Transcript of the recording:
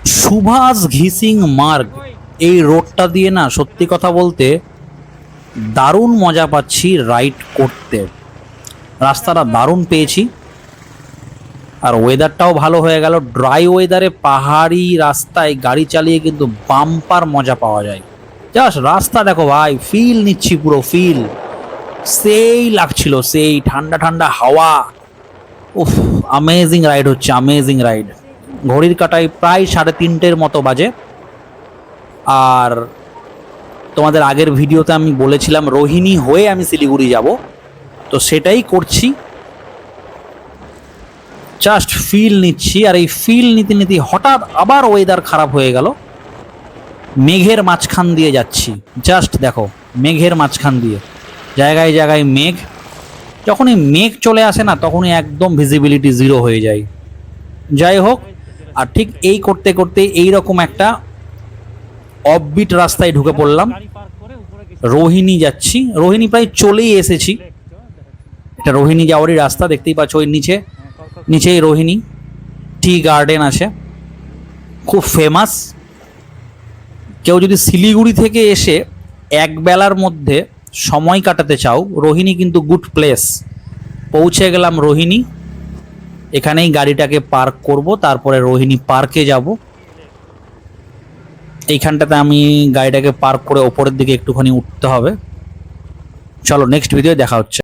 সুভাষ ঘিসিং মার্গ, এই রোডটা দিয়ে না সত্যি কথা বলতে দারুণ মজা পাচ্ছি রাইড করতে। রাস্তাটা দারুণ পেয়েছি, আর ওয়েদারটাও ভালো হয়ে গেল। ড্রাই ওয়েদারে পাহাড়ি রাস্তায় গাড়ি চালিয়ে কিন্তু বাম্পার মজা পাওয়া যায়। জাস্ট রাস্তা দেখো ভাই, ফিল নিচ্ছি, পুরো ফিল সেই লাগছিল, সেই ঠান্ডা ঠান্ডা হাওয়া। উফ, আমেজিং রাইড হচ্ছে, আমেজিং রাইড। ঘড়ির কাঁটায় প্রায় 3:30 মতো বাজে। আর তোমাদের আগের ভিডিওতে আমি বলেছিলাম রোহিণী হয়ে আমি শিলিগুড়ি যাব, তো সেটাই করছি। জাস্ট ফিল নিচ্ছি, আর এই ফিল নিতে নিতে হঠাৎ আবার ওয়েদার খারাপ হয়ে গেল। মেঘের মাঝখান দিয়ে যাচ্ছি, জাস্ট দেখো মেঘের মাঝখান দিয়ে, জায়গায় জায়গায় মেঘ। যখনই মেঘ চলে আসে না তখনই একদম ভিজিবিলিটি জিরো হয়ে যায়। যাই হোক, আর ঠিক এই করতে করতে এইরকম একটা অফবিট রাস্তায় ঢুকে পড়লাম। রোহিণী যাচ্ছি, রোহিণী প্রায় চলেই এসেছি। এটা রোহিণী যাওয়ারই রাস্তা, দেখতেই পাচ্ছ ওই নিচেই রোহিণী টি গার্ডেন আছে, খুব ফেমাস। কেউ যদি শিলিগুড়ি থেকে এসে এক বেলার মধ্যে সময় কাটাতে চাও, রোহিণী কিন্তু গুড প্লেস। পৌঁছে গেলাম রোহিণী, এখানেই গাড়িটাকে পার্ক করব, তারপরে রোহিণী পার্কে যাব। এইখানটাতে আমি গাড়িটাকে পার্ক করে ওপরের দিকে একটুখানি উঠতে হবে। চলো নেক্সট ভিডিও দেখা হচ্ছে।